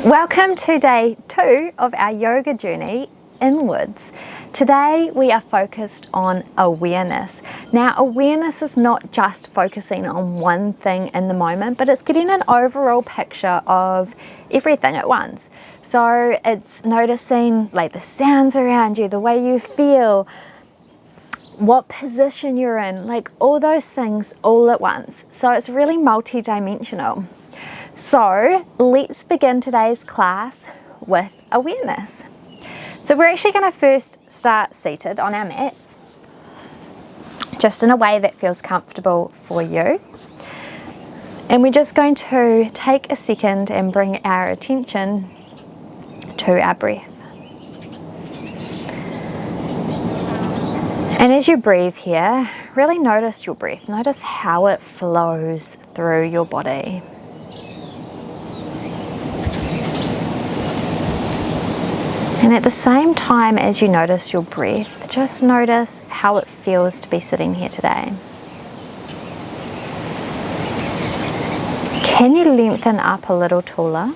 Welcome to day 2 of our yoga journey inwards. Today we are focused on awareness. Now, awareness is not just focusing on one thing in the moment, but it's getting an overall picture of everything at once. So it's noticing like the sounds around you, the way you feel, what position you're in, like all those things all at once. So it's really multi-dimensional. So let's begin today's class with awareness. So we're actually going to first start seated on our mats, just in a way that feels comfortable for you. And we're just going to take a second and bring our attention to our breath. And as you breathe here, really notice your breath. Notice how it flows through your body. And at the same time as you notice your breath, just notice how it feels to be sitting here today. Can you lengthen up a little taller,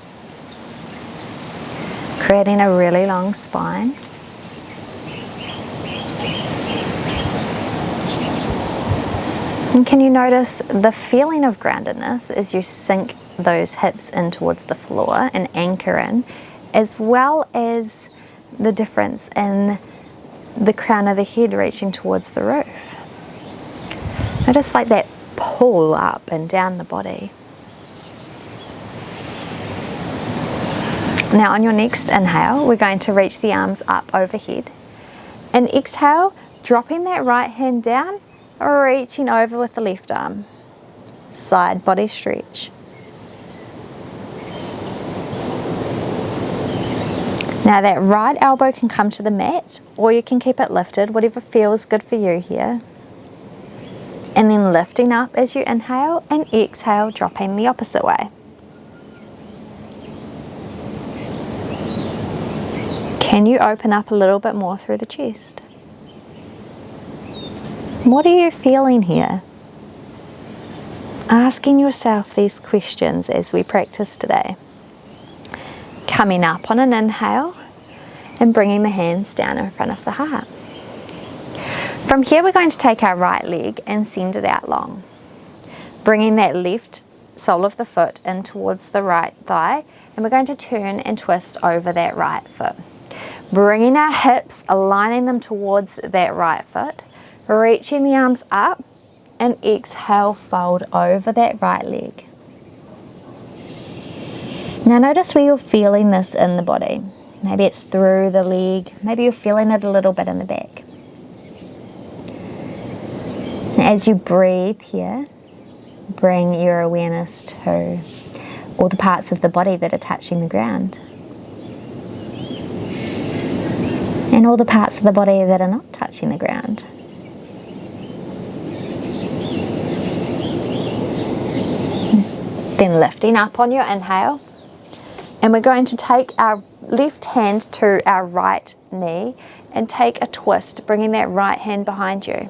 creating a really long spine? And can you notice the feeling of groundedness as you sink those hips in towards the floor and anchor in, as well as the difference in the crown of the head reaching towards the roof. Notice like that pull up and down the body. Now on your next inhale, we're going to reach the arms up overhead. And exhale, dropping that right hand down, reaching over with the left arm. Side body stretch. Now that right elbow can come to the mat, or you can keep it lifted, whatever feels good for you here. And then lifting up as you inhale, and exhale, dropping the opposite way. Can you open up a little bit more through the chest? What are you feeling here? Asking yourself these questions as we practice today. Coming up on an inhale and bringing the hands down in front of the heart. From here we're going to take our right leg and send it out long. Bringing that left sole of the foot in towards the right thigh, and we're going to turn and twist over that right foot. Bringing our hips, aligning them towards that right foot, reaching the arms up, and exhale, fold over that right leg. Now notice where you're feeling this in the body. Maybe it's through the leg, maybe you're feeling it a little bit in the back. As you breathe here, bring your awareness to all the parts of the body that are touching the ground. And all the parts of the body that are not touching the ground. Then lifting up on your inhale. And we're going to take our left hand to our right knee and take a twist, bringing that right hand behind you.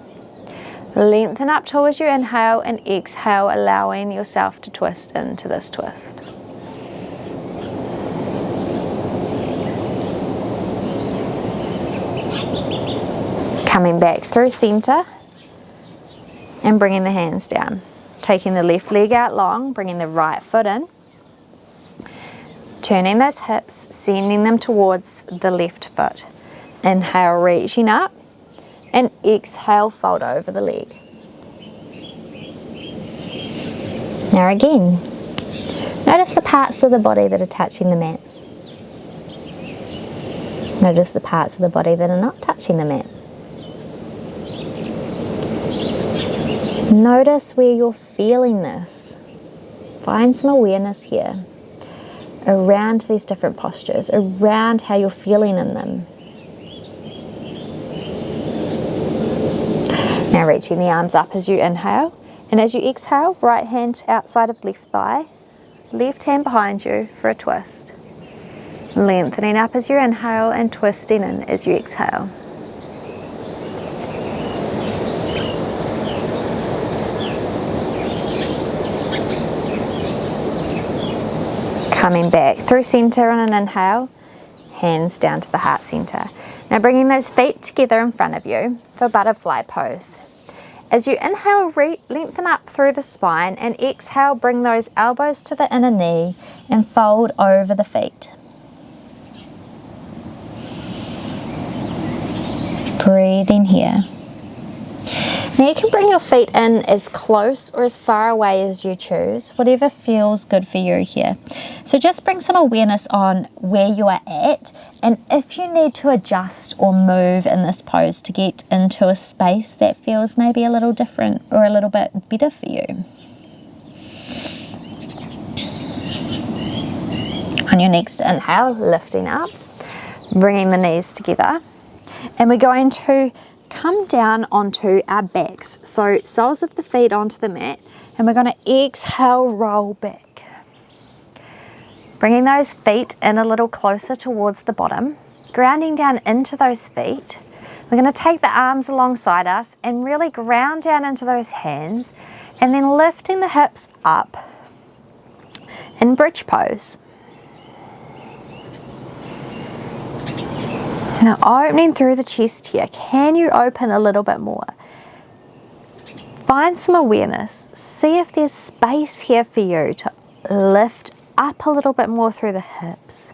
Lengthen up towards your inhale and exhale, allowing yourself to twist into this twist. Coming back through center and bringing the hands down. Taking the left leg out long, bringing the right foot in. Turning those hips, sending them towards the left foot. Inhale, reaching up, and exhale, fold over the leg. Now again, notice the parts of the body that are touching the mat. Notice the parts of the body that are not touching the mat. Notice where you're feeling this. Find some awareness here around these different postures, around how you're feeling in them. Now reaching the arms up as you inhale, and as you exhale, right hand outside of left thigh, left hand behind you for a twist. Lengthening up as you inhale and twisting in as you exhale. Coming back through center on an inhale, hands down to the heart center. Now bringing those feet together in front of you for butterfly pose. As you inhale, lengthen up through the spine, and exhale, bring those elbows to the inner knee and fold over the feet. Breathe in here. Now you can bring your feet in as close or as far away as you choose, whatever feels good for you here. So just bring some awareness on where you are at, and if you need to adjust or move in this pose to get into a space that feels maybe a little different or a little bit better for you. On your next inhale, lifting up, bringing the knees together, and we're going to come down onto our backs. So soles of the feet onto the mat, and we're going to exhale, roll back. Bringing those feet in a little closer towards the bottom, grounding down into those feet. We're going to take the arms alongside us and really ground down into those hands, and then lifting the hips up in bridge pose. Now opening through the chest here, can you open a little bit more? Find some awareness. See if there's space here for you to lift up a little bit more through the hips.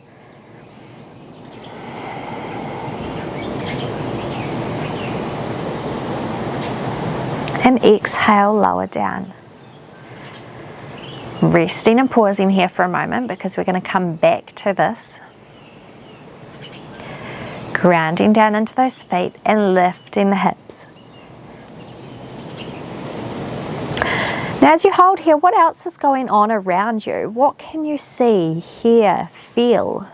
And exhale, lower down. Resting and pausing here for a moment because we're going to come back to this. Grounding down into those feet and lifting the hips. Now as you hold here, what else is going on around you? What can you see, hear, feel?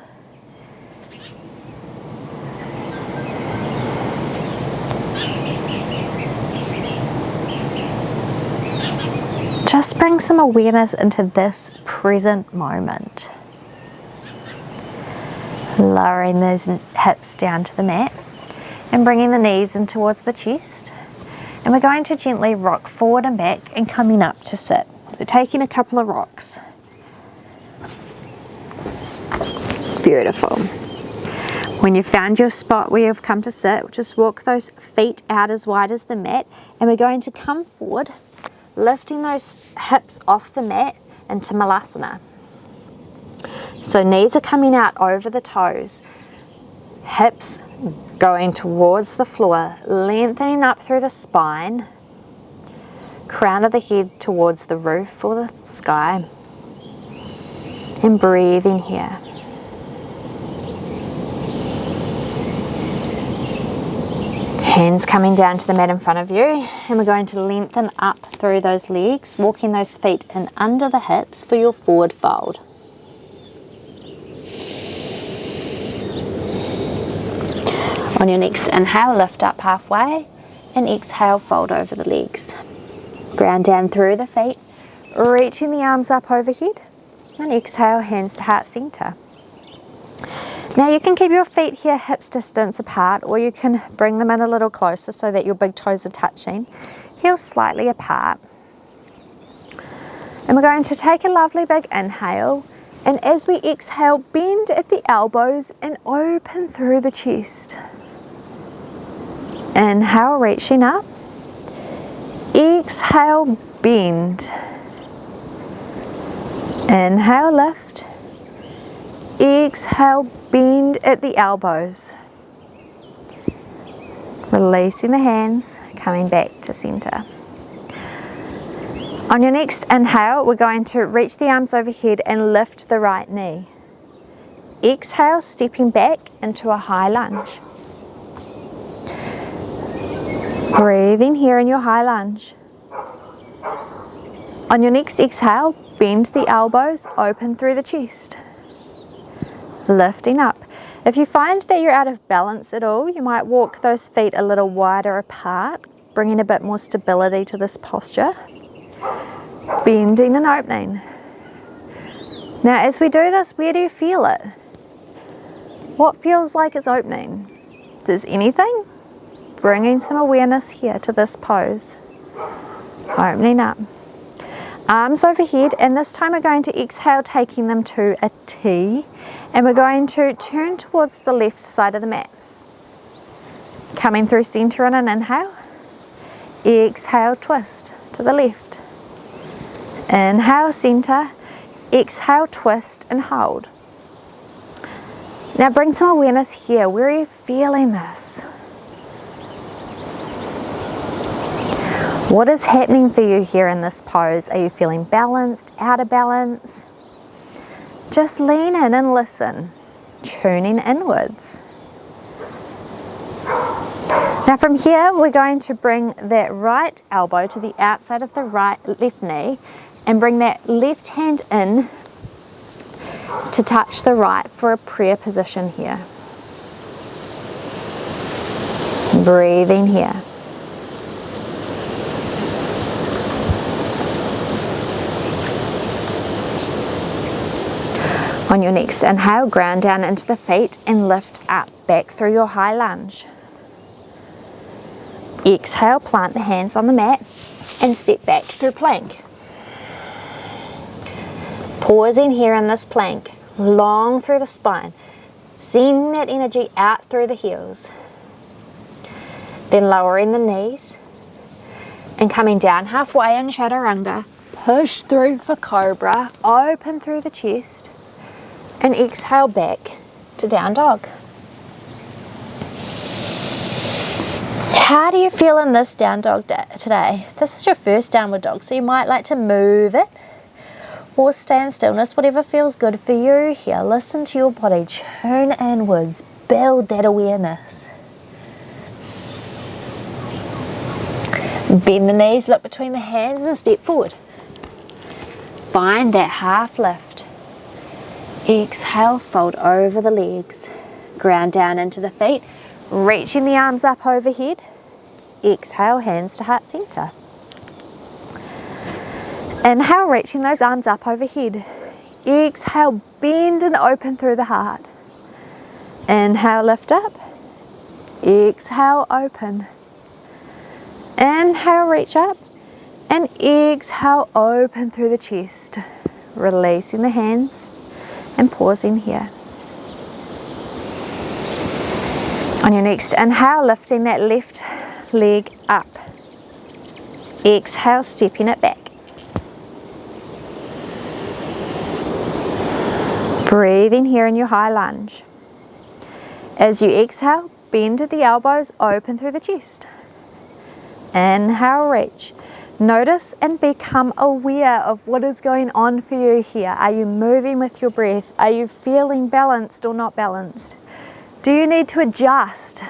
Just bring some awareness into this present moment. Lowering those hips down to the mat and bringing the knees in towards the chest. And we're going to gently rock forward and back and coming up to sit. So taking a couple of rocks. Beautiful. When you've found your spot where you've come to sit, just walk those feet out as wide as the mat, and we're going to come forward, lifting those hips off the mat into Malasana. So knees are coming out over the toes, hips going towards the floor, lengthening up through the spine, crown of the head towards the roof or the sky, and breathe in here. Hands coming down to the mat in front of you, and we're going to lengthen up through those legs, walking those feet in under the hips for your forward fold. On your next inhale, lift up halfway, and exhale, fold over the legs. Ground down through the feet, reaching the arms up overhead, and exhale, hands to heart center. Now you can keep your feet here hips distance apart, or you can bring them in a little closer so that your big toes are touching, heels slightly apart. And we're going to take a lovely big inhale, and as we exhale, bend at the elbows and open through the chest. Inhale, reaching up. Exhale, bend. Inhale, lift. Exhale, bend at the elbows. Releasing the hands, coming back to center. On your next inhale, we're going to reach the arms overhead and lift the right knee. Exhale, stepping back into a high lunge. Breathing here in your high lunge. On your next exhale, bend the elbows, open through the chest. Lifting up. If you find that you're out of balance at all, you might walk those feet a little wider apart, bringing a bit more stability to this posture. Bending and opening. Now as we do this, where do you feel it? What feels like it's opening? Does anything? Bringing some awareness here to this pose. Opening up. Arms overhead, and this time we're going to exhale, taking them to a T, and we're going to turn towards the left side of the mat. Coming through center on an inhale, exhale, twist to the left. Inhale, center, exhale, twist and hold. Now bring some awareness here. Where are you feeling this? What is happening for you here in this pose? Are you feeling balanced, out of balance? Just lean in and listen, tuning inwards. Now from here, we're going to bring that right elbow to the outside of the left knee and bring that left hand in to touch the right for a prayer position here. Breathing here. On your next inhale, ground down into the feet and lift up, back through your high lunge. Exhale, plant the hands on the mat and step back through plank. Pausing here in this plank, long through the spine, sending that energy out through the heels. Then lowering the knees and coming down halfway in Chaturanga, push through for Cobra, open through the chest, and exhale back to down dog. How do you feel in this down dog today? This is your first downward dog, so you might like to move it or stay in stillness, whatever feels good for you here. Listen to your body, tune inwards, build that awareness. Bend the knees, look between the hands and step forward. Find that half lift. Exhale, fold over the legs, ground down into the feet, reaching the arms up overhead. Exhale, hands to heart center. Inhale, reaching those arms up overhead. Exhale, bend and open through the heart. Inhale, lift up. Exhale, open. Inhale, reach up. And exhale, open through the chest. Releasing the hands and pausing here. On your next inhale, lifting that left leg up. Exhale, stepping it back. Breathing here in your high lunge. As you exhale, bend at the elbows, open through the chest. Inhale, reach. Notice and become aware of what is going on for you here. Are you moving with your breath? Are you feeling balanced or not balanced? Do you need to adjust?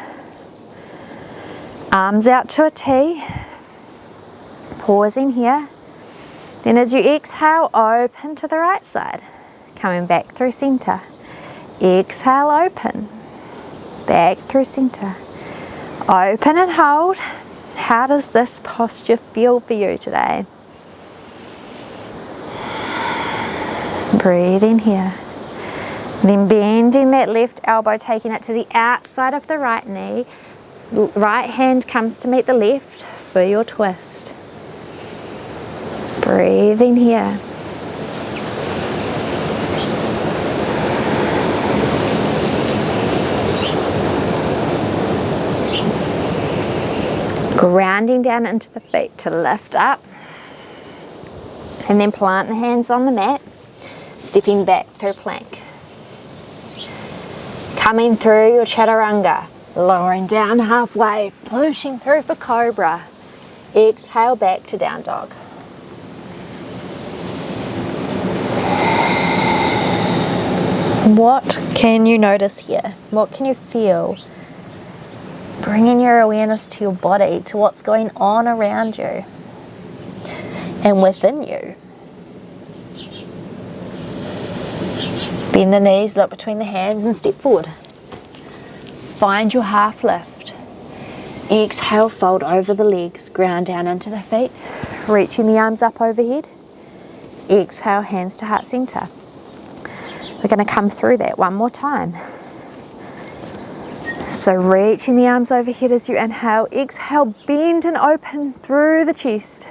Arms out to a T. Pausing here. Then as you exhale, open to the right side. Coming back through center. Exhale, open. Back through center. Open and hold. How does this posture feel for you today? Breathing here. Then bending that left elbow, taking it to the outside of the right knee. Right hand comes to meet the left for your twist. Breathing here. Grounding down into the feet to lift up. And then plant the hands on the mat, stepping back through plank. Coming through your Chaturanga, lowering down halfway, pushing through for Cobra. Exhale back to down dog. What can you notice here? What can you feel? Bringing your awareness to your body, to what's going on around you and within you. Bend the knees, look between the hands and step forward. Find your half lift. Exhale, fold over the legs, ground down into the feet, reaching the arms up overhead. Exhale, hands to heart center. We're going to come through that one more time. So reaching the arms overhead as you inhale. Exhale, bend and open through the chest.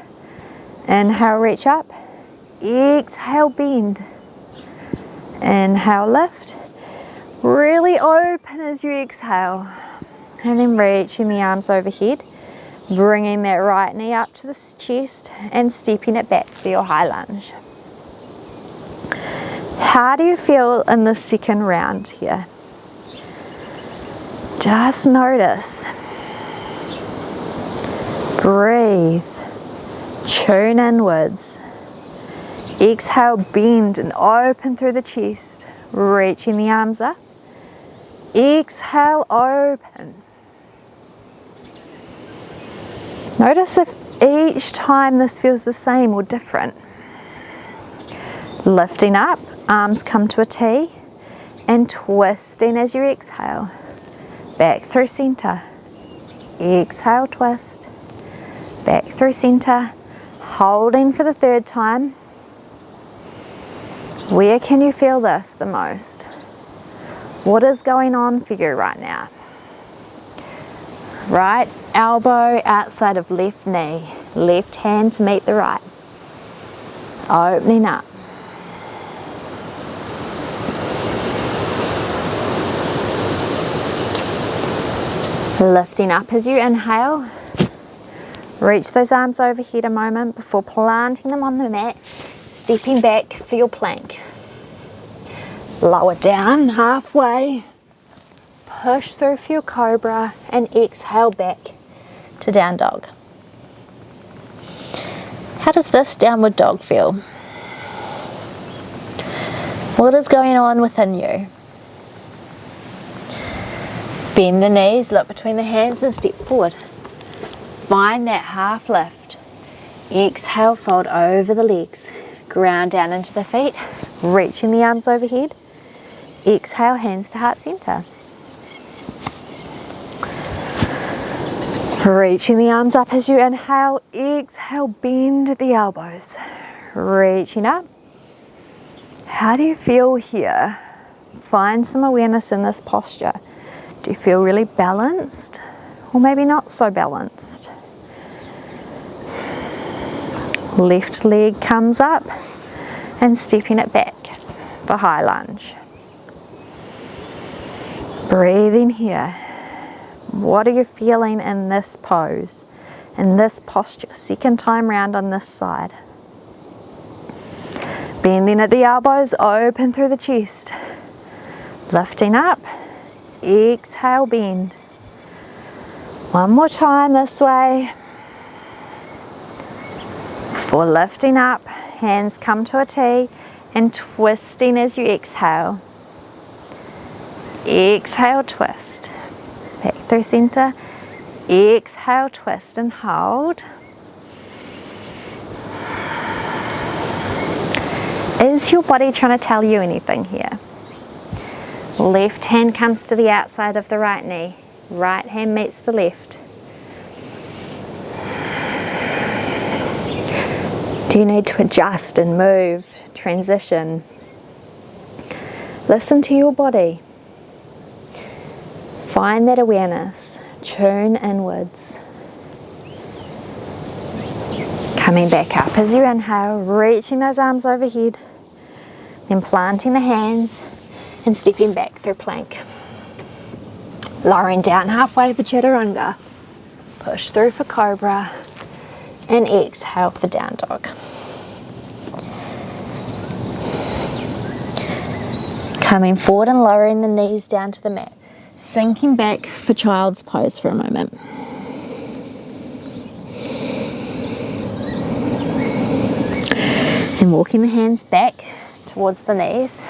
Inhale, reach up. exhale, bend. Inhale, lift. Really open as you exhale. And then reaching the arms overhead, bringing that right knee up to the chest and stepping it back for your high lunge. How do you feel in the second round here? Just notice. Breathe. Tune inwards. Exhale, bend and open through the chest, reaching the arms up. Exhale, open. Notice if each time this feels the same or different. Lifting up, arms come to a T, and twisting as you exhale. Back through center. Exhale, twist. Back through center. Holding for the third time. Where can you feel this the most? What is going on for you right now? Right elbow outside of left knee. Left hand to meet the right. Opening up. Lifting up as you inhale. Reach those arms overhead a moment before planting them on the mat. Stepping back for your plank. Lower down halfway. Push through for your cobra and exhale back to down dog. How does this downward dog feel? What is going on within you? Bend the knees, look between the hands and step forward. Find that half lift. Exhale, fold over the legs. Ground down into the feet, reaching the arms overhead. Exhale, hands to heart center. Reaching the arms up as you inhale. Exhale, bend at the elbows. Reaching up. How do you feel here? Find some awareness in this posture. Do you feel really balanced? Or maybe not so balanced? Left leg comes up and stepping it back for high lunge. Breathing here. What are you feeling in this pose, in this posture? Second time round on this side. Bending at the elbows, open through the chest. Lifting up, exhale, bend. One more time this way. For lifting up, hands come to a T and twisting as you exhale. Exhale, twist. Back through center. Exhale, twist and hold. Is your body trying to tell you anything here? Left hand comes to the outside of the right knee. Right hand meets the left. Do you need to adjust and move, transition? Listen to your body. Find that awareness. Tune inwards. Coming back up as you inhale, reaching those arms overhead, then planting the hands and stepping back through plank. Lowering down halfway for chaturanga. Push through for cobra and exhale for down dog. Coming forward and lowering the knees down to the mat. Sinking back for child's pose for a moment. And walking the hands back towards the knees.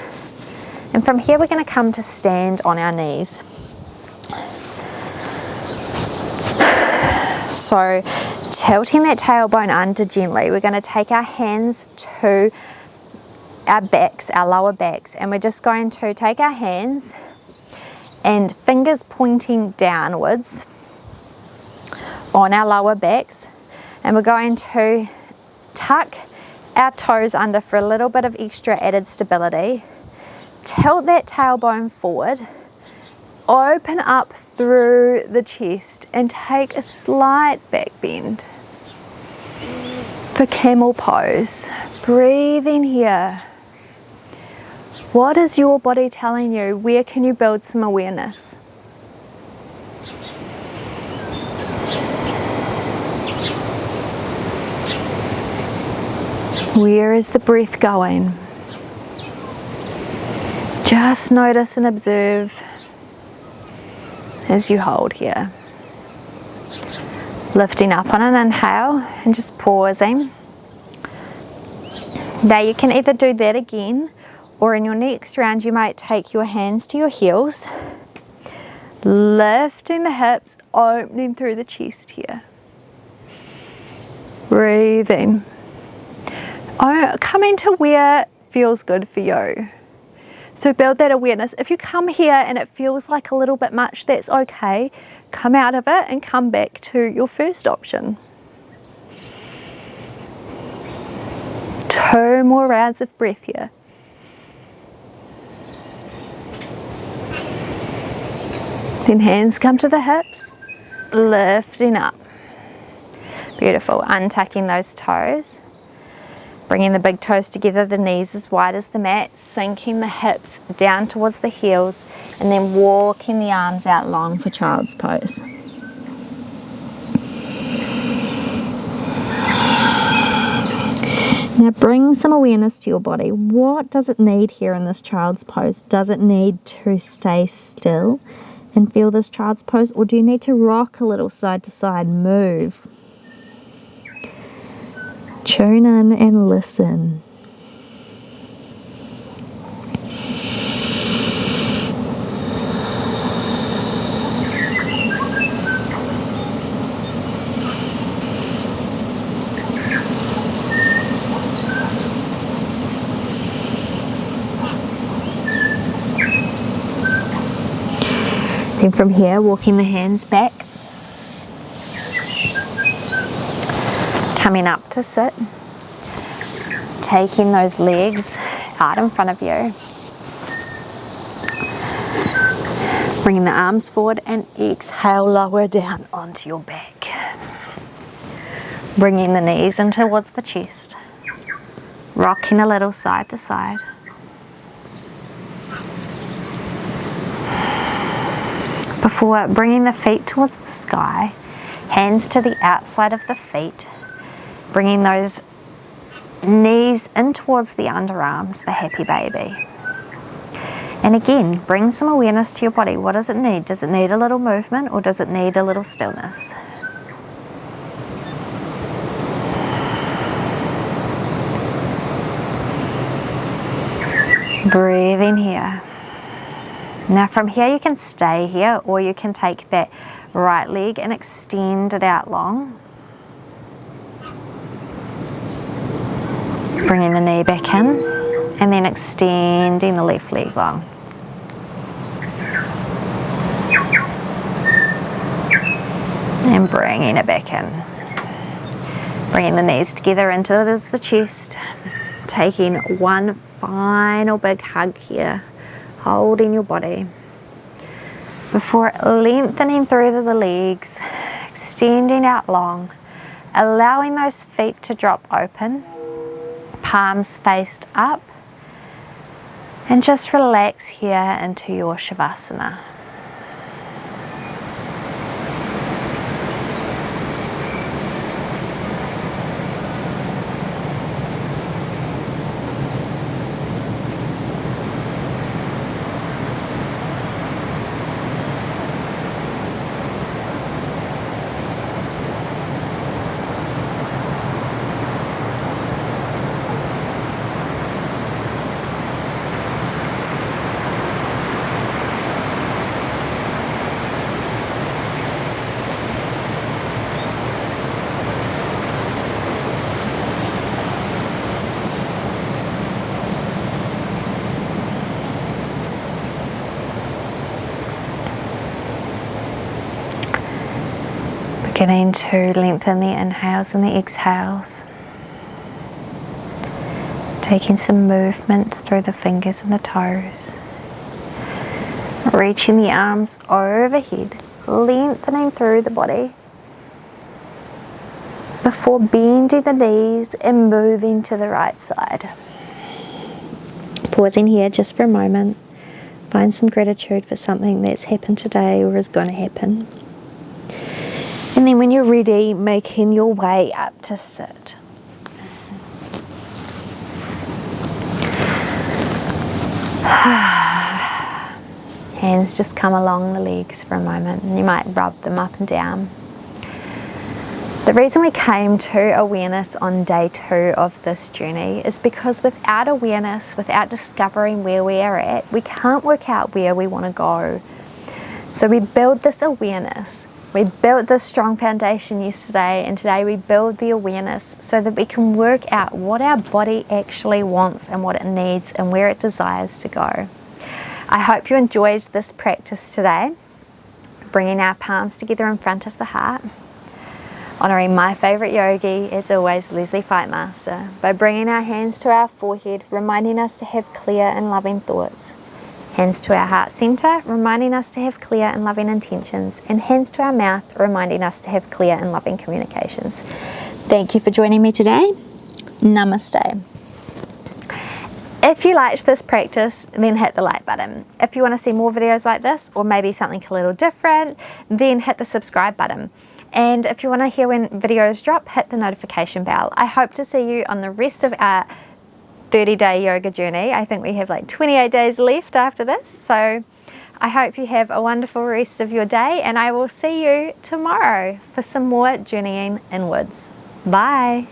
And from here we're going to come to stand on our knees. So tilting that tailbone under gently, we're going to take our hands to our backs, our lower backs, and we're just going to take our hands and fingers pointing downwards on our lower backs, and we're going to tuck our toes under for a little bit of extra added stability. Tilt that tailbone forward, open up through the chest and take a slight back bend for camel pose. Breathing here. What is your body telling you? Where can you build some awareness? Where is the breath going? Just notice and observe as you hold here. Lifting up on an inhale and just pausing. Now you can either do that again, or in your next round you might take your hands to your heels, lifting the hips, opening through the chest here. Breathing. Coming to where feels good for you. So build that awareness. If you come here and it feels like a little bit much, that's okay. Come out of it and come back to your first option. 2 more rounds of breath here. Then hands come to the hips, lifting up. Beautiful. Untucking those toes. Bringing the big toes together, the knees as wide as the mat, sinking the hips down towards the heels, and then walking the arms out long for child's pose. Now bring some awareness to your body. What does it need here in this child's pose? Does it need to stay still and feel this child's pose, or do you need to rock a little side to side, move? Tune in and listen. Then from here, walking the hands back. Coming up to sit, taking those legs out in front of you, bringing the arms forward and exhale, lower down onto your back, bringing the knees in towards the chest, rocking a little side to side. Before bringing the feet towards the sky, hands to the outside of the feet, bringing those knees in towards the underarms for happy baby. And again, bring some awareness to your body. What does it need? Does it need a little movement, or does it need a little stillness? Breathing here. Now from here you can stay here, or you can take that right leg and extend it out long. Bringing the knee back in and then extending the left leg long. And bringing it back in. Bringing the knees together into the chest. Taking one final big hug here. Holding your body. Before lengthening through the legs, extending out long. Allowing those feet to drop open. Palms faced up, and just relax here into your Shavasana. Beginning to lengthen the inhales and the exhales. Taking some movement through the fingers and the toes. Reaching the arms overhead, lengthening through the body. before bending the knees and moving to the right side. Pausing here just for a moment. Find some gratitude for something that's happened today or is going to happen. And then when you're ready, making your way up to sit. Hands just come along the legs for a moment, and you might rub them up and down. The reason we came to awareness on day 2 of this journey is because without awareness, without discovering where we are at, we can't work out where we want to go. So we build this awareness. We built this strong foundation yesterday, and today we build the awareness so that we can work out what our body actually wants and what it needs and where it desires to go. I hope you enjoyed this practice today, bringing our palms together in front of the heart, honouring my favourite yogi, as always, Leslie Fightmaster, by bringing our hands to our forehead, reminding us to have clear and loving thoughts. Hands to our heart centre, reminding us to have clear and loving intentions, and hands to our mouth, reminding us to have clear and loving communications. Thank you for joining me today. Namaste. If you liked this practice, then hit the like button. If you want to see more videos like this, or maybe something a little different, then hit the subscribe button. And if you want to hear when videos drop, hit the notification bell. I hope to see you on the rest of our 30-day yoga journey. I think we have like 28 days left after this. So I hope you have a wonderful rest of your day, and I will see you tomorrow for some more journeying inwards. Bye.